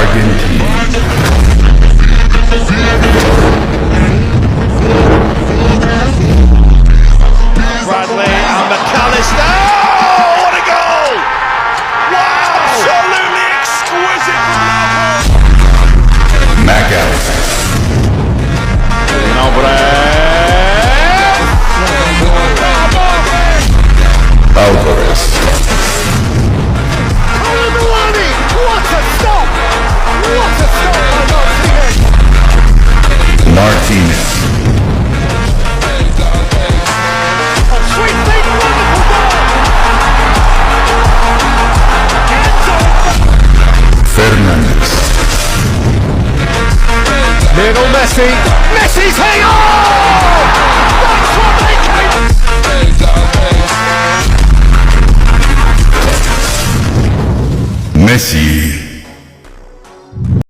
Argentina. Bradley and McAllister. Oh, what a goal! Wow! Absolutely exquisite from Liverpool. McAllister. Alvarez. Milani! What a stop! What a stop by Martinez! Martinez. Oh, sweet thing, wonderful goal! Fernandez. Lionel Messi. Messi's hang on! That's what they came. Messi.